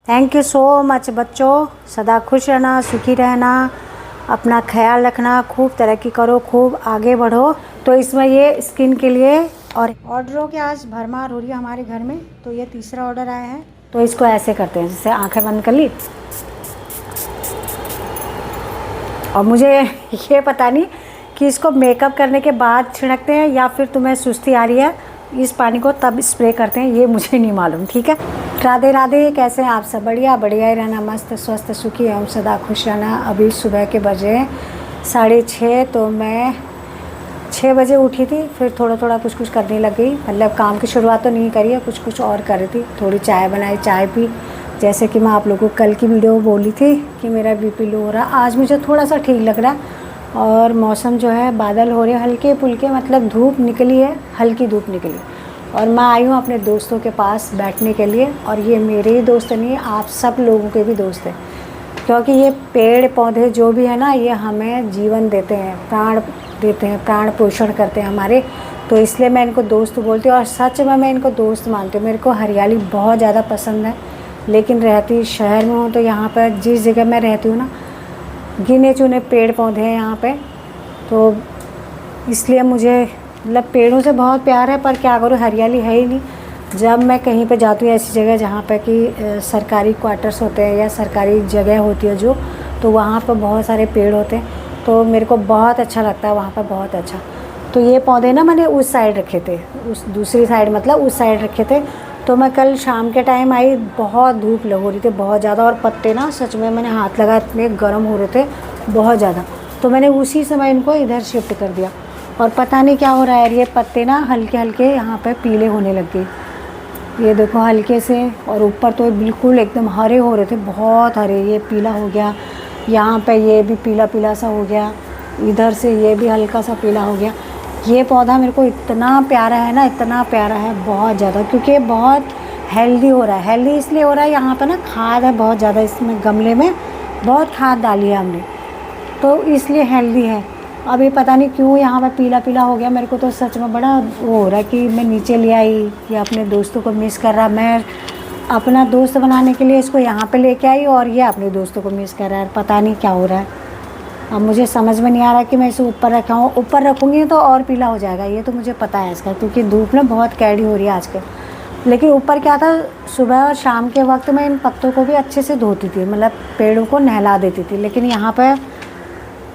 Thank you so much बच्चों। सदा खुश रहना, सुखी रहना, अपना ख्याल रखना, खूब तरक्की करो, खूब आगे बढ़ो। तो इसमें ये स्किन के लिए और ऑर्डरों की आज भरमार हो रही है हमारे घर में। तो ये तीसरा ऑर्डर आया है। तो इसको ऐसे करते हैं, जैसे आंखें बंद कर ली। और मुझे ये पता नहीं कि इसको मेकअप करने के बाद छिड़कते हैं या फिर तुम्हें सुस्ती आ रही है इस पानी को तब स्प्रे करते हैं, ये मुझे नहीं मालूम। ठीक है, राधे राधे। कैसे हैं आप सब? बढ़िया बढ़िया ही रहना, मस्त स्वस्थ सुखी एवं सदा खुश रहना। अभी सुबह के बजे 6:30। तो मैं 6 बजे उठी थी, फिर थोड़ा थोड़ा कुछ कुछ करने लग गई। मतलब काम की शुरुआत तो नहीं करी है, कुछ कुछ और कर रही थी। थोड़ी चाय बनाई, चाय पी। जैसे कि मैं आप लोगों को कल की वीडियो बोली थी कि मेरा बीपी लो हो रहा, आज मुझे थोड़ा सा ठीक लग रहा है। और मौसम जो है, बादल हो रहे हैं हल्के फुल्के, मतलब धूप निकली है, हल्की धूप निकली। और मैं आई हूँ अपने दोस्तों के पास बैठने के लिए। और ये मेरे ही दोस्त नहीं है, आप सब लोगों के भी दोस्त हैं, क्योंकि ये पेड़ पौधे जो भी है ना, ये हमें जीवन देते हैं, प्राण देते हैं, प्राण पोषण करते हैं हमारे। तो इसलिए मैं इनको दोस्त बोलती हूँ और सच में मैं इनको दोस्त मानती हूँ। मेरे को हरियाली बहुत ज़्यादा पसंद है, लेकिन रहती शहर में हूँ। तो यहाँ पर जिस जगह मैं रहती हूँ ना, गिने चुने पेड़ पौधे हैं यहाँ पे। तो इसलिए मुझे मतलब पेड़ों से बहुत प्यार है, पर क्या करूँ, हरियाली है ही नहीं। जब मैं कहीं पे जाती हूँ ऐसी जगह जहाँ पे कि सरकारी क्वार्टर्स होते हैं या सरकारी जगह होती है जो, तो वहाँ पर बहुत सारे पेड़ होते हैं। तो मेरे को बहुत अच्छा लगता है वहाँ पर, बहुत अच्छा। तो ये पौधे ना मैंने उस साइड रखे थे, उस दूसरी साइड, मतलब उस साइड रखे थे। तो मैं कल शाम के टाइम आई, बहुत धूप हो रही थी बहुत ज़्यादा, और पत्ते ना सच में मैंने हाथ लगा इतने गर्म हो रहे थे बहुत ज़्यादा। तो मैंने उसी समय इनको इधर शिफ्ट कर दिया। और पता नहीं क्या हो रहा है, ये पत्ते ना हल्के हल्के यहाँ पे पीले होने लग गए। ये देखो हल्के से, और ऊपर तो बिल्कुल एकदम हरे हो रहे थे, बहुत हरे। ये पीला हो गया, यहाँ पे ये भी पीला पीला सा हो गया, इधर से ये भी हल्का सा पीला हो गया। ये पौधा मेरे को इतना प्यारा है ना, इतना प्यारा है बहुत ज़्यादा, क्योंकि ये बहुत हेल्दी हो रहा है। हेल्दी इसलिए हो रहा है, यहाँ पे ना खाद है बहुत ज़्यादा, इसमें गमले में बहुत खाद डाली है हमने, तो इसलिए हेल्दी है। अभी पता नहीं क्यों यहाँ पे पीला पीला हो गया। मेरे को तो सच में बड़ा वो हो रहा है कि मैं नीचे ले आई, या अपने दोस्तों को मिस कर रहा। मैं अपना दोस्त बनाने के लिए इसको यहाँ पे लेके आई, और ये अपने दोस्तों को मिस कर रहा है। पता नहीं क्या हो रहा है, अब मुझे समझ में नहीं आ रहा कि मैं इसे ऊपर रखाऊँ। ऊपर रखूँगी तो और पीला हो जाएगा, ये तो मुझे पता है इसका, क्योंकि धूप ना बहुत कैडी हो रही है आजकल। लेकिन ऊपर क्या था, सुबह और शाम के वक्त मैं इन पत्तों को भी अच्छे से धोती थी, मतलब पेड़ों को नहला देती थी। लेकिन यहाँ पर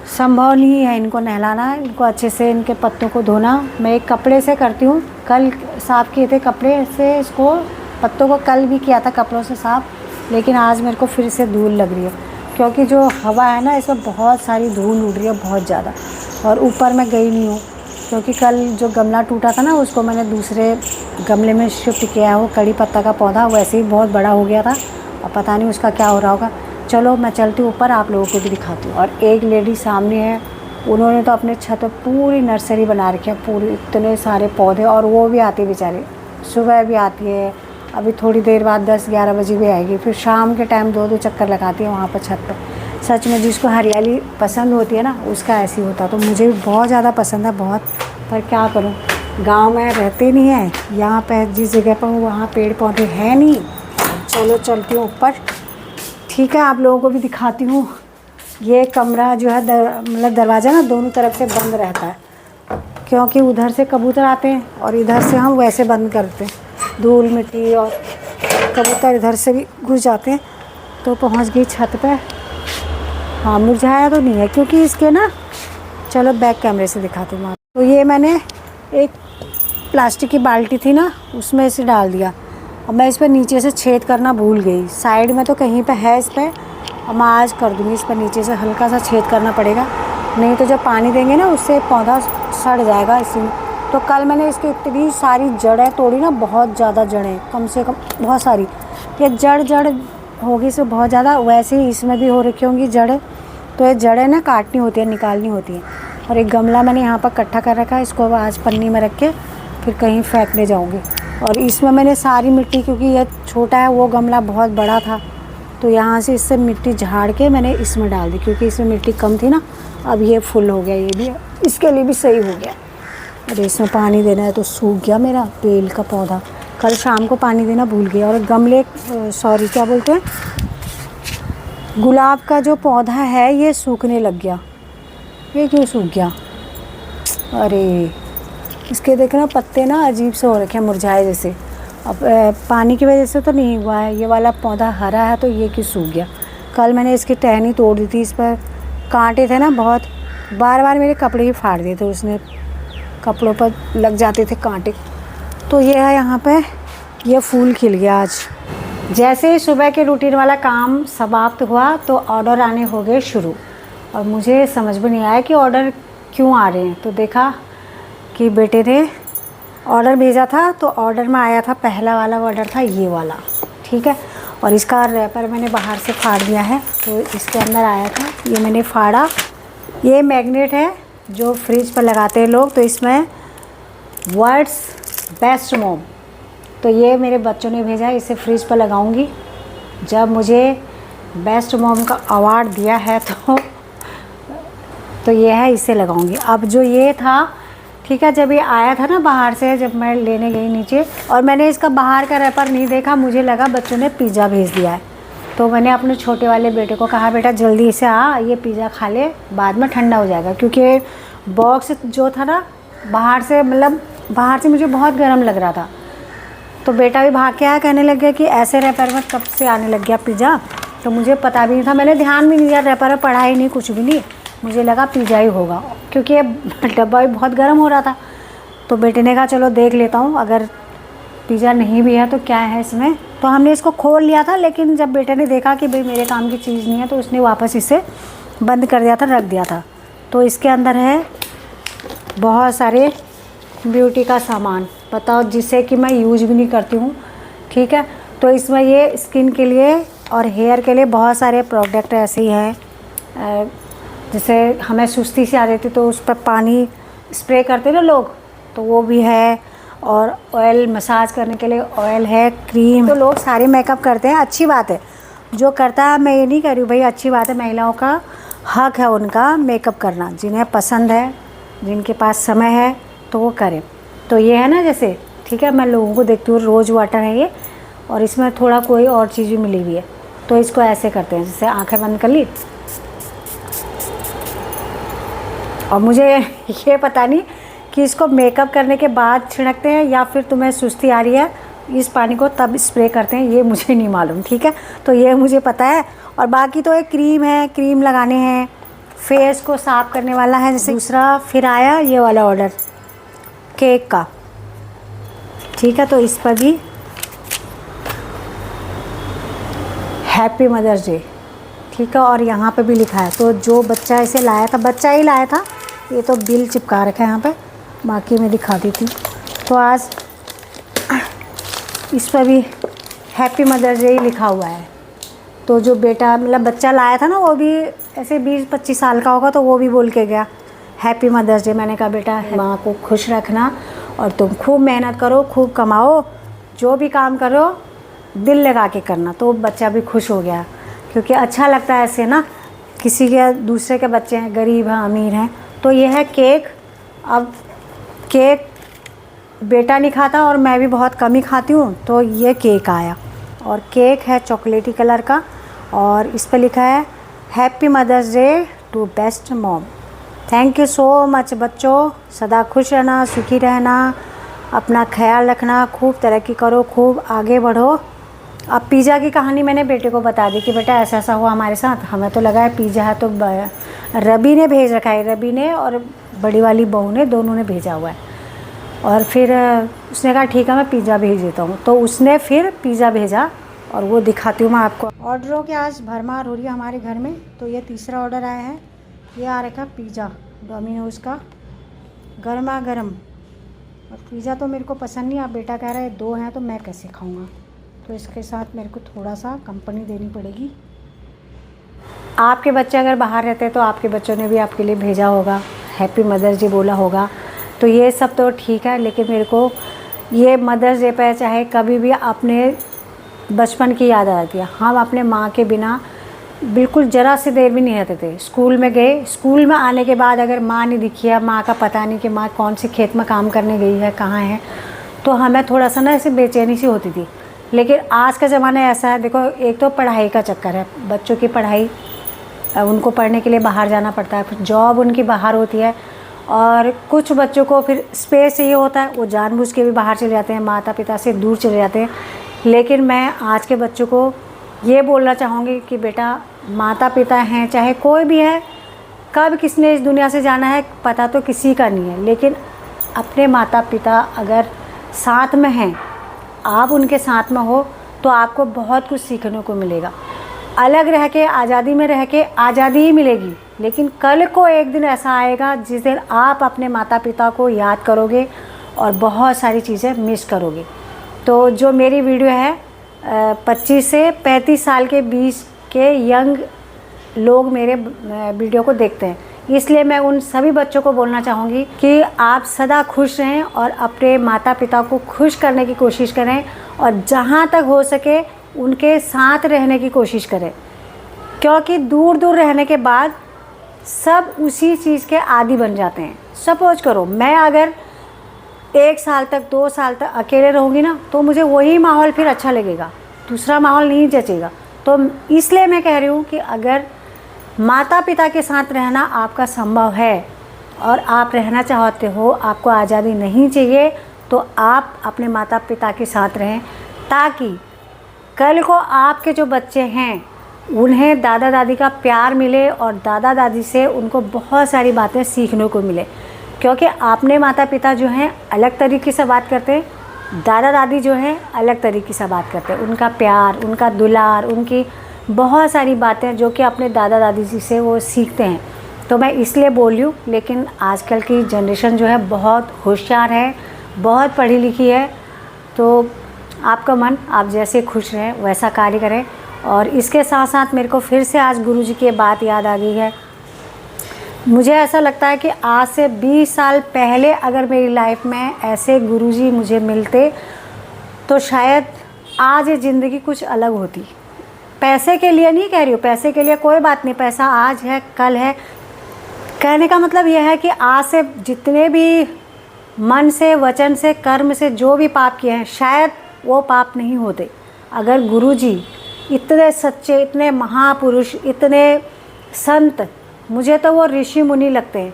संभव नहीं है इनको नहलाना, इनको अच्छे से इनके पत्तों को धोना। मैं एक कपड़े से करती हूँ, कल साफ़ किए थे कपड़े से इसको, पत्तों को कल भी किया था कपड़ों से साफ़। लेकिन आज मेरे को फिर से धूल लग रही है, क्योंकि जो हवा है ना, इसमें बहुत सारी धूल उड़ रही है बहुत ज़्यादा। और ऊपर मैं गई नहीं हूँ, क्योंकि कल जो गमला टूटा था ना, उसको मैंने दूसरे गमले में शिफ्ट किया है। वो कड़ी पत्ता का पौधा वैसे ही बहुत बड़ा हो गया था, और पता नहीं उसका क्या हो रहा होगा। चलो मैं चलती हूँ ऊपर, आप लोगों को भी दिखाती हूँ। और एक लेडी सामने है, उन्होंने तो अपने छत पर पूरी नर्सरी बना रखी है, पूरी इतने सारे पौधे। और वो भी आती बेचारी, सुबह भी आती है, अभी थोड़ी देर बाद 10-11 बजे भी आएगी, फिर शाम के टाइम 2-2 चक्कर लगाती है वहाँ पर छत पर। सच में जिसको हरियाली पसंद होती है ना, उसका ऐसे ही होता। तो मुझे भी बहुत ज़्यादा पसंद है, बहुत। पर क्या करूँ, गांव में रहते नहीं है, यहाँ पे जिस जगह पर हूँ वहाँ पेड़ पौधे हैं नहीं। चलो चलती हूँ ऊपर, ठीक है, आप लोगों को भी दिखाती हूँ। ये कमरा जो है मतलब दरवाज़ा ना दोनों तरफ से बंद रहता है, क्योंकि उधर से कबूतर आते हैं और इधर से हम वैसे बंद करते हैं। धूल मिट्टी और कबूतर इधर से भी घुस जाते हैं। तो पहुँच गई छत पे। हाँ, मुरझाया तो नहीं है, क्योंकि इसके ना, चलो बैक कैमरे से दिखाती हूँ। तो ये मैंने एक प्लास्टिक की बाल्टी थी ना, उसमें इसे डाल दिया। अब मैं इस पर नीचे से छेद करना भूल गई, साइड में तो कहीं पे है इस पर। अब मैं आज कर दूँगी, इस पर नीचे से हल्का सा छेद करना पड़ेगा, नहीं तो जब पानी देंगे ना उससे पौधा सड़ जाएगा इसी में। तो कल मैंने इसकी इतनी सारी जड़ें तोड़ी ना, बहुत ज़्यादा जड़ें, कम से कम बहुत सारी। ये जड़ होगी से बहुत ज़्यादा, वैसे ही इसमें भी हो रखी होंगी जड़ें। तो ये जड़ें ना काटनी होती है, निकालनी होती हैं। और एक गमला मैंने यहाँ पर इकट्ठा कर रखा है, इसको आज पन्नी में रख के फिर कहीं फेंकने जाऊँगी। और इसमें मैंने सारी मिट्टी, क्योंकि ये छोटा है, वो गमला बहुत बड़ा था, तो यहाँ से इससे मिट्टी झाड़ के मैंने इसमें डाल दी, क्योंकि इसमें मिट्टी कम थी ना। अब ये फुल हो गया, ये भी इसके लिए भी सही हो गया। अरे इसमें पानी देना है तो सूख गया मेरा बेल का पौधा, कल शाम को पानी देना भूल गई। और गमले सॉरी क्या बोलते हैं, गुलाब का जो पौधा है ये सूखने लग गया। ये क्यों सूख गया? अरे इसके देखना पत्ते ना अजीब से हो रखे हैं, मुरझाए जैसे। अब पानी की वजह से तो नहीं हुआ है, ये वाला पौधा हरा है तो ये क्यों सूख गया। कल मैंने इसकी टहनी तोड़ दी थी, इस पर कांटे थे ना बहुत, बार बार मेरे कपड़े ही फाड़ दिए थे उसने, कपड़ों पर लग जाते थे कांटे। तो ये है यहाँ पे, ये फूल खिल गया आज। जैसे ही सुबह के रूटीन वाला काम समाप्त हुआ तो ऑर्डर आने हो गए शुरू, और मुझे समझ में नहीं आया कि ऑर्डर क्यों आ रहे हैं। तो देखा कि बेटे ने ऑर्डर भेजा था, तो ऑर्डर में आया था, पहला वाला ऑर्डर था ये वाला, ठीक है। और इसका रैपर मैंने बाहर से फाड़ दिया है, तो इसके अंदर आया था, ये मैंने फाड़ा। ये मैग्नेट है जो फ्रिज पर लगाते हैं लोग, तो इसमें वर्ड्स बेस्ट मॉम, तो ये मेरे बच्चों ने भेजा है, इसे फ्रिज पर लगाऊंगी। जब मुझे बेस्ट मॉम का अवार्ड दिया है तो ये है, इसे लगाऊंगी। अब जो ये था, ठीक है, जब ये आया था ना बाहर से, जब मैं लेने गई नीचे और मैंने इसका बाहर का रैपर नहीं देखा, मुझे लगा बच्चों ने पिज़्ज़ा भेज दिया है। तो मैंने अपने छोटे वाले बेटे को कहा, बेटा जल्दी से आ, ये पिज़्ज़ा खा ले, बाद में ठंडा हो जाएगा। क्योंकि बॉक्स जो था ना बाहर से, मतलब बाहर से मुझे बहुत गर्म लग रहा था। तो बेटा भी भाग के आया, कहने लग गया कि ऐसे रैपर में कब से आने लग गया पिज़्ज़ा। तो मुझे पता भी नहीं था, मैंने ध्यान भी नहीं दिया, रैपर में पढ़ा ही नहीं, कुछ भी नहीं, मुझे लगा पिज़्ज़ा ही होगा, क्योंकि डब्बा भी बहुत गर्म हो रहा था। तो बेटे ने कहा चलो देख लेता हूँ, अगर पिज़्ज़ा नहीं भी है तो क्या है इसमें। तो हमने इसको खोल लिया था, लेकिन जब बेटे ने देखा कि भाई मेरे काम की चीज़ नहीं है, तो उसने वापस इसे बंद कर दिया था, रख दिया था। तो इसके अंदर है बहुत सारे ब्यूटी का सामान, बताओ, जिसे कि मैं यूज भी नहीं करती हूँ, ठीक है। तो इसमें ये स्किन के लिए और हेयर के लिए बहुत सारे प्रोडक्ट ऐसे ही हैं। जैसे हमें सुस्ती सी आ रही थी तो उस पर पानी स्प्रे करते ना लोग, तो वो भी है। और ऑयल मसाज करने के लिए ऑयल है, क्रीम। तो लोग सारे मेकअप करते हैं, अच्छी बात है, जो करता है, मैं ये नहीं कह रही हूँ भाई, अच्छी बात है, महिलाओं का हक है उनका मेकअप करना, जिन्हें पसंद है, जिनके पास समय है तो वो करें। तो ये है ना जैसे, ठीक है, मैं लोगों को देखती हूँ, रोज़ वाटर है ये, और इसमें थोड़ा कोई और चीज़ भी मिली हुई है। तो इसको ऐसे करते हैं, जैसे आंखें बंद कर ली, और मुझे ये पता नहीं कि इसको मेकअप करने के बाद छिड़कते हैं या फिर तुम्हें सुस्ती आ रही है इस पानी को तब स्प्रे करते हैं, ये मुझे नहीं मालूम, ठीक है। तो ये मुझे पता है। और बाकी तो एक क्रीम है, क्रीम लगाने हैं, फेस को साफ़ करने वाला है। जैसे दूसरा फिर आया ये वाला ऑर्डर केक का, ठीक है। तो इस पर भी हैप्पी मदर्स डे, ठीक है, और यहाँ पे भी लिखा है। तो जो बच्चा इसे लाया था, बच्चा ही लाया था, ये तो बिल चिपका रखा है यहाँ पे, बाकी मैं दिखाती थी। तो आज इस पर भी हैप्पी मदर्स डे ही लिखा हुआ है। तो जो बेटा, मतलब बच्चा लाया था ना, वो भी ऐसे 20-25 साल का होगा, तो वो भी बोल के गया हैप्पी मदर्स डे। मैंने कहा बेटा, माँ को खुश रखना और तुम खूब मेहनत करो, खूब कमाओ, जो भी काम करो दिल लगा के करना। तो बच्चा भी खुश हो गया, क्योंकि अच्छा लगता है ऐसे ना, किसी के दूसरे के बच्चे हैं, गरीब हैं, अमीर हैं। तो ये है केक। अब केक बेटा नहीं खाता और मैं भी बहुत कम ही खाती हूँ, तो ये केक आया, और केक है चॉकलेटी कलर का, और इस पर लिखा है happy mother's day to best mom. Thank you so much बच्चों, सदा खुश रहना, सुखी रहना, अपना ख्याल रखना, खूब तरक्की करो, खूब आगे बढ़ो। अब पिज़्ज़ा की कहानी मैंने बेटे को बता दी कि बेटा ऐसा ऐसा हुआ हमारे साथ, हमें तो लगा है पिज़्ज़ा है, तो रबी ने भेज रखा है, रबी ने और बड़ी वाली बहू ने, दोनों ने भेजा हुआ है। और फिर उसने कहा ठीक है मैं पिज़्ज़ा भेज देता हूँ, तो उसने फिर पिज़्ज़ा भेजा, और वो दिखाती हूँ मैं आपको। ऑर्डरों की आज भरमार हो रही है हमारे घर में। तो ये तीसरा ऑर्डर आया है, ये आ रखा पिज़्ज़ा डोमिनोज़ का, गर्मा गर्म। और पिज़्ज़ा तो मेरे को पसंद नहीं, अब बेटा कह रहा है 2 हैं तो मैं कैसे खाऊंगा, तो इसके साथ मेरे को थोड़ा सा कंपनी देनी पड़ेगी। आपके बच्चे अगर बाहर रहते हैं तो आपके बच्चों ने भी आपके लिए भेजा होगा, हैप्पी मदर्स डे बोला होगा, तो ये सब तो ठीक है। लेकिन मेरे को ये मदर्स डे पे चाहे कभी भी अपने बचपन की याद आ जाती है। हम अपने माँ के बिना बिल्कुल ज़रा सी देर भी नहीं रहते थे। स्कूल में गए, स्कूल में आने के बाद अगर माँ नहीं दिखी है, माँ का पता नहीं कि माँ कौन से खेत में काम करने गई है, कहाँ है, तो हमें थोड़ा सा ना ऐसे बेचैनी सी होती थी। लेकिन आज का ज़माना ऐसा है, देखो एक तो पढ़ाई का चक्कर है, बच्चों की पढ़ाई, उनको पढ़ने के लिए बाहर जाना पड़ता है, फिर जॉब उनकी बाहर होती है, और कुछ बच्चों को फिर स्पेस चाहिए होता है, वो जानबूझ के भी बाहर चले जाते हैं, माता पिता से दूर चले जाते हैं। लेकिन मैं आज के बच्चों को ये बोलना चाहूँगी कि बेटा, माता पिता हैं चाहे कोई भी है, कब किसने इस दुनिया से जाना है पता तो किसी का नहीं है, लेकिन अपने माता पिता अगर साथ में हैं, आप उनके साथ में हो, तो आपको बहुत कुछ सीखने को मिलेगा। अलग रह के, आज़ादी में रह के आज़ादी ही मिलेगी, लेकिन कल को एक दिन ऐसा आएगा जिस दिन आप अपने माता पिता को याद करोगे और बहुत सारी चीज़ें मिस करोगे। तो जो मेरी वीडियो है 25 से 35 साल के बीच के यंग लोग मेरे वीडियो को देखते हैं, इसलिए मैं उन सभी बच्चों को बोलना चाहूँगी कि आप सदा खुश रहें और अपने माता पिता को खुश करने की कोशिश करें, और जहाँ तक हो सके उनके साथ रहने की कोशिश करें, क्योंकि दूर दूर रहने के बाद सब उसी चीज़ के आदी बन जाते हैं। सपोज करो मैं अगर 1 साल तक 2 साल तक अकेले रहूँगी ना, तो मुझे वही माहौल फिर अच्छा लगेगा, दूसरा माहौल नहीं जचेगा। तो इसलिए मैं कह रही हूँ कि अगर माता पिता के साथ रहना आपका संभव है और आप रहना चाहते हो, आपको आज़ादी नहीं चाहिए, तो आप अपने माता पिता के साथ रहें, ताकि कल को आपके जो बच्चे हैं उन्हें दादा दादी का प्यार मिले और दादा दादी से उनको बहुत सारी बातें सीखने को मिले। क्योंकि आपने माता पिता जो हैं अलग तरीके से बात करते हैं, दादा दादी जो हैं अलग तरीके से बात करते हैं। उनका प्यार, उनका दुलार, उनकी बहुत सारी बातें जो कि अपने दादा दादी जी से वो सीखते हैं। तो मैं इसलिए बोल रही हूँ, लेकिन आजकल की जनरेशन जो है बहुत होशियार है, बहुत पढ़ी लिखी है, तो आपका मन आप जैसे खुश रहें वैसा कार्य करें। और इसके साथ साथ मेरे को फिर से आज गुरुजी की बात याद आ गई है। मुझे ऐसा लगता है कि आज से 20 साल पहले अगर मेरी लाइफ में ऐसे गुरुजी मुझे मिलते, तो शायद आज ये ज़िंदगी कुछ अलग होती। पैसे के लिए नहीं कह रही हूँ, पैसे के लिए कोई बात नहीं, पैसा आज है कल है, कहने का मतलब यह है कि आज से जितने भी मन से, वचन से, कर्म से जो भी पाप किए हैं, शायद वो पाप नहीं होते अगर गुरुजी इतने सच्चे, इतने महापुरुष, इतने संत, मुझे तो वो ऋषि मुनि लगते हैं।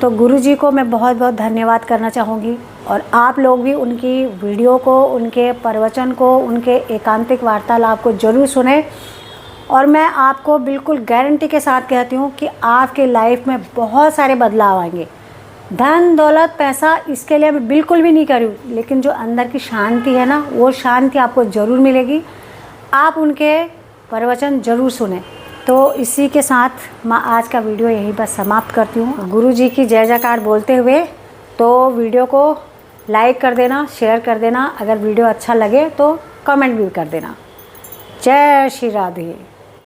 तो गुरुजी को मैं बहुत बहुत धन्यवाद करना चाहूँगी, और आप लोग भी उनकी वीडियो को, उनके प्रवचन को, उनके एकांतिक वार्तालाप को ज़रूर सुने। और मैं आपको बिल्कुल गारंटी के साथ कहती हूँ कि आपके लाइफ में बहुत सारे बदलाव आएंगे। धन दौलत पैसा इसके लिए मैं बिल्कुल भी नहीं कर रही हूँ, लेकिन जो अंदर की शांति है ना, वो शांति आपको ज़रूर मिलेगी। आप उनके प्रवचन ज़रूर सुने। तो इसी के साथ मैं आज का वीडियो यहीं पर समाप्त करती हूँ। गुरुजी की जय जयकार बोलते हुए, तो वीडियो को लाइक कर देना, शेयर कर देना, अगर वीडियो अच्छा लगे तो कमेंट भी कर देना। जय श्री राधे।